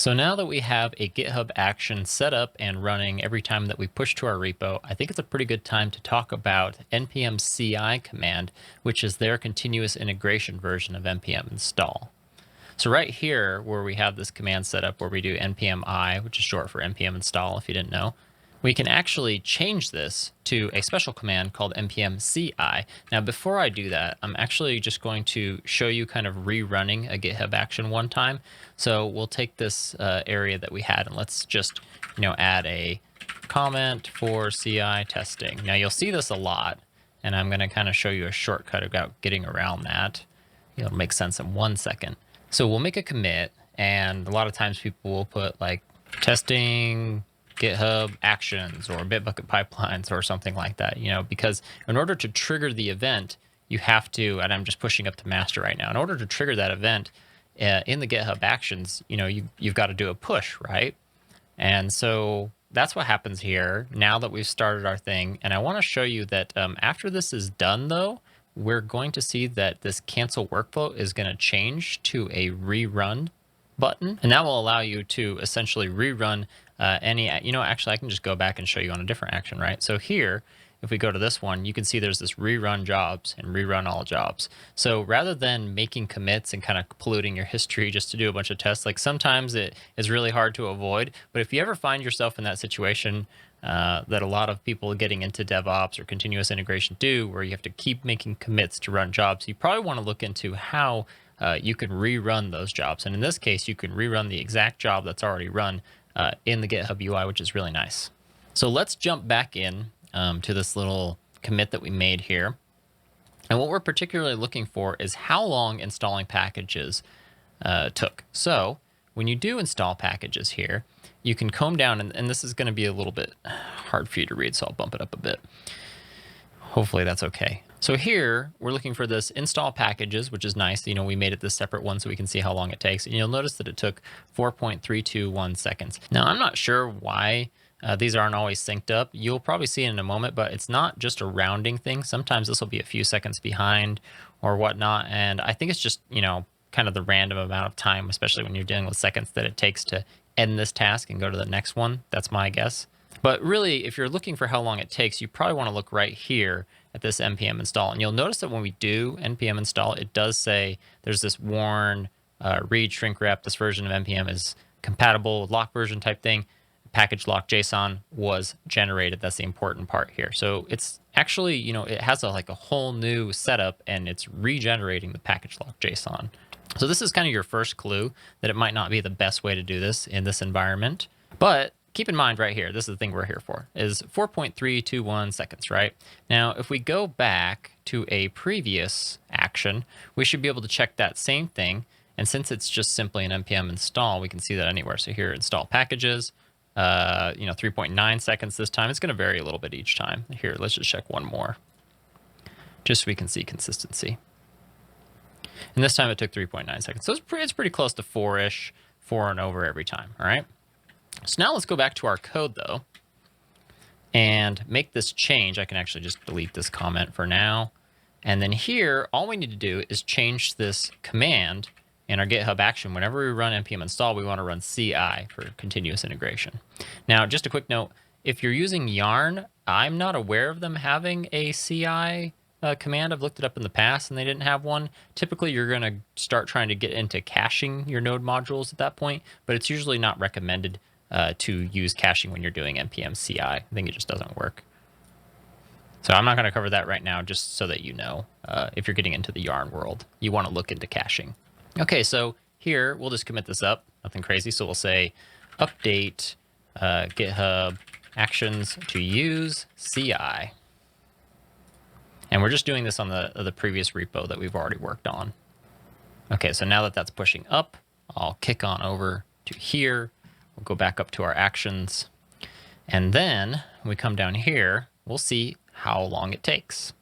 So now that we have a GitHub action set up and running every time that we push to our repo, I think it's a pretty good time to talk about npm CI command, which is their continuous integration version of npm install. So right here, where we have this command set up where we do npm I, which is short for npm install if you didn't know, we can actually change this to a special command called npm CI. Now, before I do that, I'm actually just going to show you kind of rerunning a GitHub action one time. So we'll take this area that we had and let's just, add a comment for CI testing. Now you'll see this a lot, and I'm going to kind of show you a shortcut about getting around that. It'll make sense in 1 second. So we'll make a commit, and a lot of times people will put like testing GitHub Actions or Bitbucket pipelines or something like that, because in order to trigger the event, you have to, and I'm just pushing up to master right now, in order to trigger that event in the GitHub Actions, you've got to do a push, right? And so that's what happens here now that we've started our thing. And I want to show you that after this is done, though, we're going to see that this cancel workflow is going to change to a rerun button. And that will allow you to essentially rerun actually I can just go back and show you on a different action, right? So here, if we go to this one, you can see there's this rerun jobs and rerun all jobs. So rather than making commits and kind of polluting your history just to do a bunch of tests, like sometimes it is really hard to avoid. But if you ever find yourself in that situation that a lot of people getting into DevOps or continuous integration do, where you have to keep making commits to run jobs, you probably want to look into how you can rerun those jobs. And in this case, you can rerun the exact job that's already run in the GitHub UI, which is really nice. So let's jump back in to this little commit that we made here. And what we're particularly looking for is how long installing packages took. So when you do install packages here, you can comb down, and this is going to be a little bit hard for you to read, so I'll bump it up a bit. Hopefully that's okay. So here we're looking for this install packages, which is nice. We made it this separate one so we can see how long it takes. And you'll notice that it took 4.321 seconds. Now, I'm not sure why these aren't always synced up. You'll probably see it in a moment, but it's not just a rounding thing. Sometimes this will be a few seconds behind or whatnot. And I think it's just, kind of the random amount of time, especially when you're dealing with seconds that it takes to end this task and go to the next one. That's my guess. But really, if you're looking for how long it takes, you probably want to look right here at this npm install. And you'll notice that when we do npm install, it does say there's this warn, read shrink wrap. This version of npm is compatible with lock version type thing. Package lock JSON was generated. That's the important part here. So it's actually, it has a whole new setup, and it's regenerating the package lock JSON. So this is kind of your first clue that it might not be the best way to do this in this environment. But keep in mind right here, this is the thing we're here for, is 4.321 seconds, right? Now, if we go back to a previous action, we should be able to check that same thing. And since it's just simply an npm install, we can see that anywhere. So here, install packages, 3.9 seconds this time. It's going to vary a little bit each time. Here, let's just check one more, just so we can see consistency. And this time it took 3.9 seconds. So it's pretty close to 4-ish, 4 and over every time, all right? So now let's go back to our code, though, and make this change. I can actually just delete this comment for now. And then here, all we need to do is change this command in our GitHub action. Whenever we run npm install, we want to run CI for continuous integration. Now, just a quick note, if you're using Yarn, I'm not aware of them having a CI command. I've looked it up in the past and they didn't have one. Typically, you're going to start trying to get into caching your node modules at that point, but it's usually not recommended to use caching when you're doing npm CI. I think it just doesn't work. So I'm not going to cover that right now, just so that you know, if you're getting into the Yarn world, you want to look into caching. Okay, so here we'll just commit this up, nothing crazy. So we'll say update GitHub Actions to use CI. And we're just doing this on the previous repo that we've already worked on. Okay, so now that that's pushing up, I'll kick on over to here. We'll go back up to our actions. And then when we come down here, we'll see how long it takes.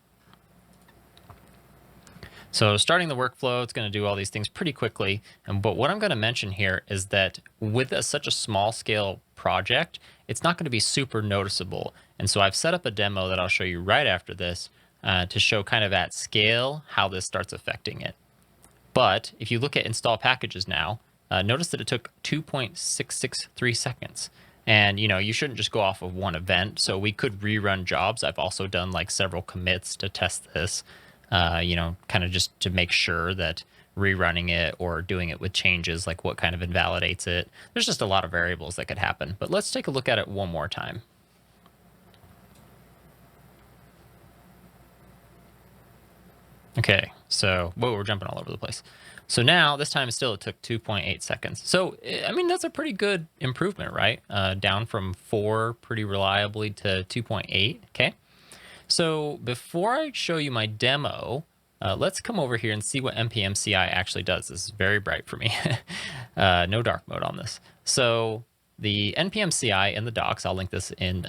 So starting the workflow, it's going to do all these things pretty quickly. But what I'm going to mention here is that with such a small scale project, it's not going to be super noticeable. And so I've set up a demo that I'll show you right after this to show kind of at scale how this starts affecting it. But if you look at install packages now, notice that it took 2.663 seconds. And, you shouldn't just go off of one event. So we could rerun jobs. I've also done like several commits to test this, kind of just to make sure that rerunning it or doing it with changes, like what kind of invalidates it. There's just a lot of variables that could happen. But let's take a look at it one more time. Okay, so, whoa, we're jumping all over the place. So now, this time still it took 2.8 seconds. So, I mean, that's a pretty good improvement, right? Down from 4 pretty reliably to 2.8, okay? So before I show you my demo, let's come over here and see what npm CI actually does. This is very bright for me. No dark mode on this. So the npm CI in the docs, I'll link this in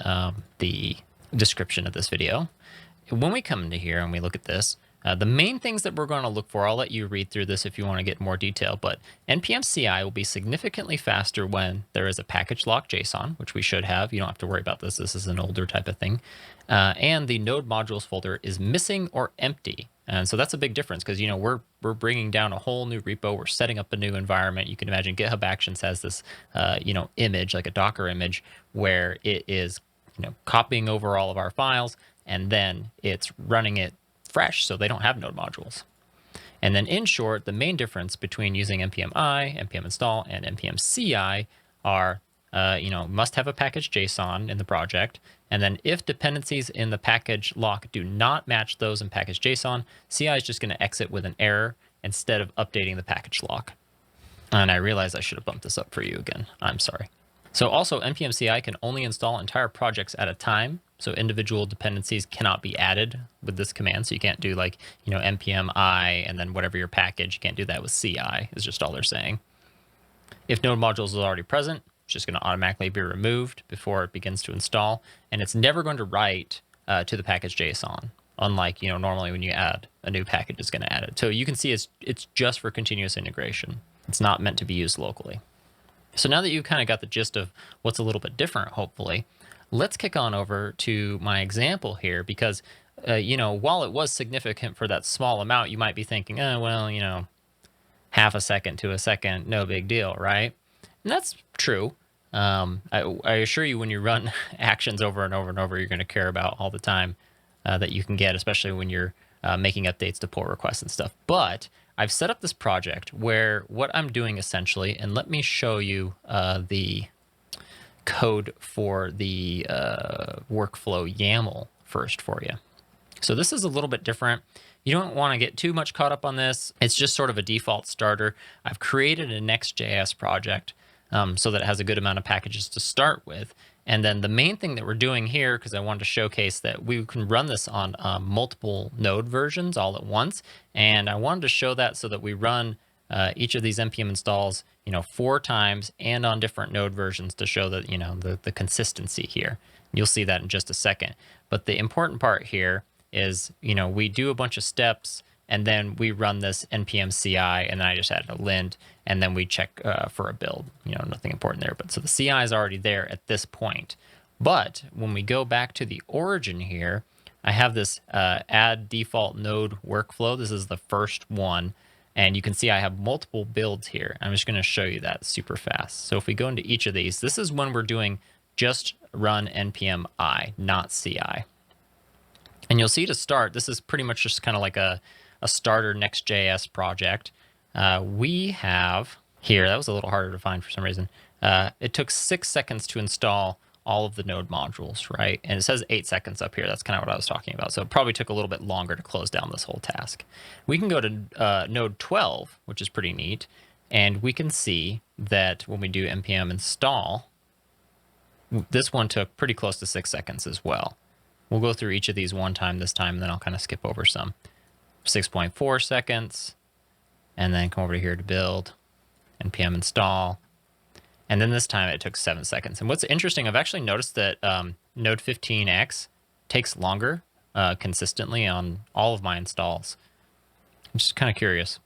the description of this video. When we come into here and we look at this, the main things that we're going to look for, I'll let you read through this if you want to get more detail, but npm CI will be significantly faster when there is a package lock JSON, which we should have. You don't have to worry about this. This is an older type of thing. And the node modules folder is missing or empty. And so that's a big difference because, we're bringing down a whole new repo. We're setting up a new environment. You can imagine Github Actions has this, image, like a Docker image, where it is, copying over all of our files, and then it's running it fresh, so they don't have node modules. And then in short, the main difference between using npm I, npm install, and npm CI are, must have a package JSON in the project. And then if dependencies in the package lock do not match those in package JSON, CI is just going to exit with an error instead of updating the package lock. And I realize I should have bumped this up for you again. I'm sorry. So also npm CI can only install entire projects at a time. So individual dependencies cannot be added with this command. So you can't do like, npm I and then whatever your package. You can't do that with CI is just all they're saying. If node modules is already present, it's just going to automatically be removed before it begins to install. And it's never going to write to the package JSON. Unlike, normally when you add a new package, it's going to add it. So you can see it's just for continuous integration. It's not meant to be used locally. So now that you've kind of got the gist of what's a little bit different, hopefully, let's kick on over to my example here because, while it was significant for that small amount, you might be thinking, oh, well, half a second to a second, no big deal, right? And that's true. I assure you when you run actions over and over and over, you're going to care about all the time that you can get, especially when you're making updates to pull requests and stuff. But I've set up this project where what I'm doing essentially, and let me show you the code for the workflow YAML first for you. So this is a little bit different. You don't want to get too much caught up on this. It's just sort of a default starter. I've created a Next.js project so that it has a good amount of packages to start with. And then the main thing that we're doing here, because I wanted to showcase that we can run this on multiple node versions all at once. And I wanted to show that so that we run each of these npm installs, 4 times and on different node versions to show that, the consistency here. You'll see that in just a second. But the important part here is, we do a bunch of steps and then we run this npm CI and then I just added a lint and then we check for a build, nothing important there. But so the CI is already there at this point. But when we go back to the origin here, I have this add default node workflow. This is the first one. And you can see I have multiple builds here. I'm just going to show you that super fast. So if we go into each of these, this is when we're doing just run npm I, not CI. And you'll see to start, this is pretty much just kind of like a starter Next.js project. We have here, that was a little harder to find for some reason. It took 6 seconds to install all of the node modules, right? And it says 8 seconds up here. That's kind of what I was talking about. So it probably took a little bit longer to close down this whole task. We can go to node 12, which is pretty neat. And we can see that when we do npm install, this one took pretty close to 6 seconds as well. We'll go through each of these one time this time, and then I'll kind of skip over some. 6.4 seconds, and then come over here to build, npm install. And then this time it took 7 seconds. And what's interesting, I've actually noticed that Node 15x takes longer consistently on all of my installs. I'm just kind of curious.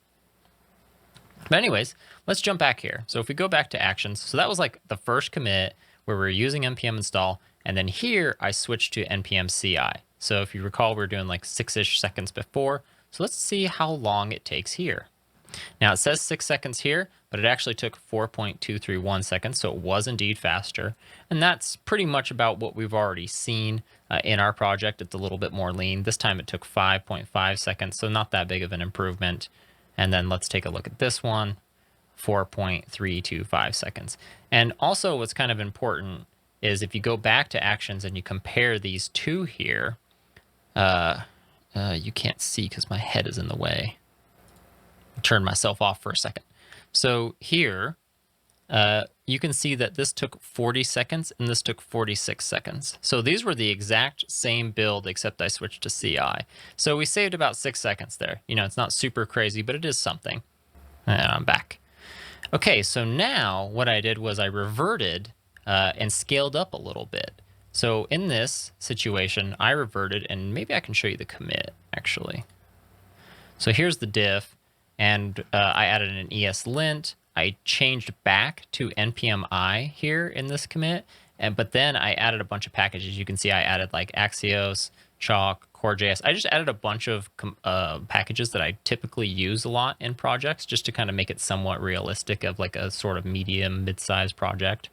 But anyways, let's jump back here. So if we go back to actions, so that was like the first commit where we're using npm install. And then here I switched to npm CI. So if you recall, we were doing like 6-ish seconds before. So let's see how long it takes here. Now it says 6 seconds here, but it actually took 4.231 seconds, so it was indeed faster. And that's pretty much about what we've already seen in our project. It's a little bit more lean. This time it took 5.5 seconds, so not that big of an improvement. And then let's take a look at this one, 4.325 seconds. And also what's kind of important is if you go back to actions and you compare these two here, you can't see because my head is in the way. Turn myself off for a second. So here, you can see that this took 40 seconds and this took 46 seconds. So these were the exact same build, except I switched to CI. So we saved about 6 seconds there. You know, it's not super crazy, but it is something. And I'm back. Okay, so now what I did was I reverted and scaled up a little bit. So in this situation, I reverted, and maybe I can show you the commit, actually. So here's the diff, and I added an ESLint. I changed back to npmi here in this commit, but then I added a bunch of packages. You can see I added like Axios, Chalk, Core.js. I just added a bunch of packages that I typically use a lot in projects just to kind of make it somewhat realistic of like a sort of medium, mid-sized project.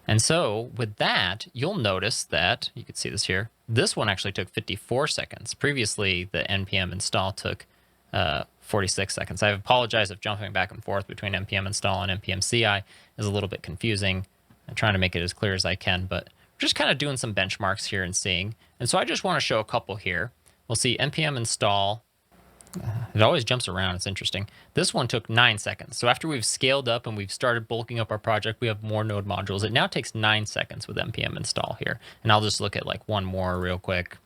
And so with that, you'll notice that, you can see this here, this one actually took 54 seconds. Previously, the npm install took 46 seconds. I apologize if jumping back and forth between npm install and npm CI is a little bit confusing. I'm trying to make it as clear as I can, but just kind of doing some benchmarks here and seeing. And so I just want to show a couple here. We'll see npm install. It always jumps around. It's interesting. This one took 9 seconds. So after we've scaled up and we've started bulking up our project, we have more node modules. It now takes 9 seconds with npm install here. And I'll just look at like one more real quick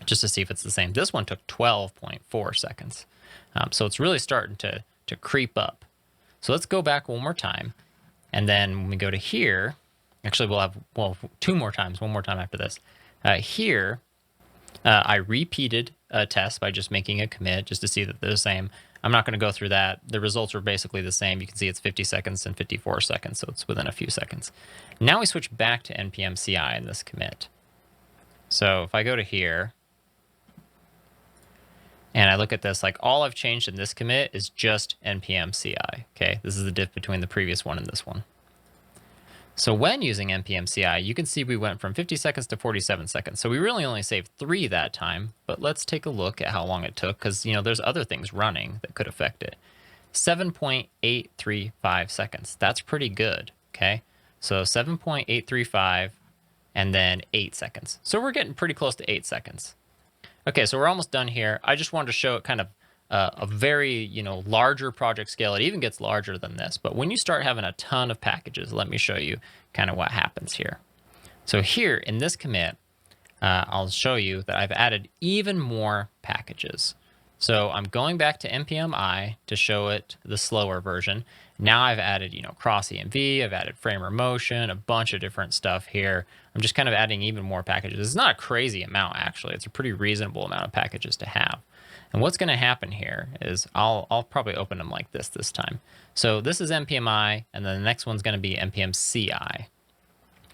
just to see if it's the same. This one took 12.4 seconds. So it's really starting to creep up. So let's go back one more time. And then when we go to here, actually we'll have, well, two more times, one more time after this. Here, I repeated a test by just making a commit just to see that they're the same. I'm not going to go through that. The results are basically the same. You can see it's 50 seconds and 54 seconds, so it's within a few seconds. Now we switch back to npm CI in this commit. So if I go to here, and I look at this, like all I've changed in this commit is just npm CI. Okay, this is the diff between the previous one and this one. So when using npm CI, you can see we went from 50 seconds to 47 seconds. So we really only saved 3 that time, but let's take a look at how long it took because, you know, there's other things running that could affect it. 7.835 seconds. That's pretty good, okay? So 7.835 and then 8 seconds. So we're getting pretty close to 8 seconds. Okay, so we're almost done here. I just wanted to show it kind of a very, you know, larger project scale. It even gets larger than this. But when you start having a ton of packages, let me show you kind of what happens here. So here in this commit, I'll show you that I've added even more packages. So I'm going back to npmi to show it the slower version. Now I've added, you know, cross env, I've added framer motion, a bunch of different stuff here. I'm just kind of adding even more packages. It's not a crazy amount, actually. It's a pretty reasonable amount of packages to have. And what's going to happen here is I'll probably open them like this time. So this is npmi, and then the next one's going to be npm CI.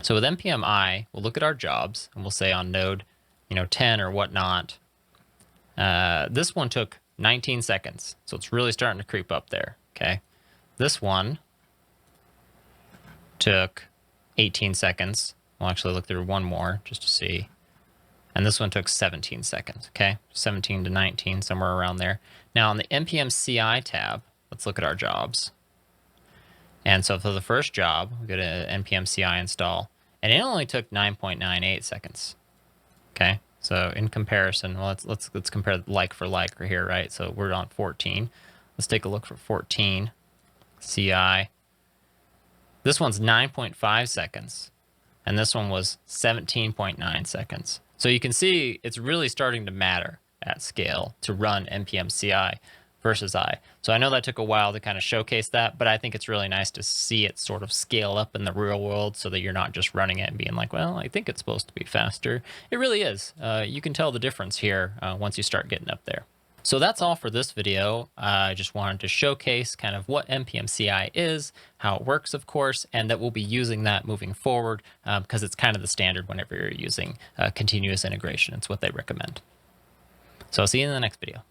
So with npmi, we'll look at our jobs, and we'll say on node, you know, 10 or whatnot. This one took 19 seconds, so it's really starting to creep up there, okay? This one took 18 seconds. We'll actually look through one more just to see. And this one took 17 seconds, okay? 17 to 19, somewhere around there. Now on the npm CI tab, let's look at our jobs. And so for the first job, we go to npm CI install, and it only took 9.98 seconds, okay? So in comparison, well, let's compare like for like right here, right? So we're on 14. Let's take a look for 14 CI. This one's 9.5 seconds, and this one was 17.9 seconds. So you can see it's really starting to matter at scale to run npm CI versus I. So I know that took a while to kind of showcase that, but I think it's really nice to see it sort of scale up in the real world so that you're not just running it and being like, well, I think it's supposed to be faster. It really is. You can tell the difference here once you start getting up there. So that's all for this video. I just wanted to showcase kind of what npm CI is, how it works, of course, and that we'll be using that moving forward because it's kind of the standard whenever you're using continuous integration. It's what they recommend. So I'll see you in the next video.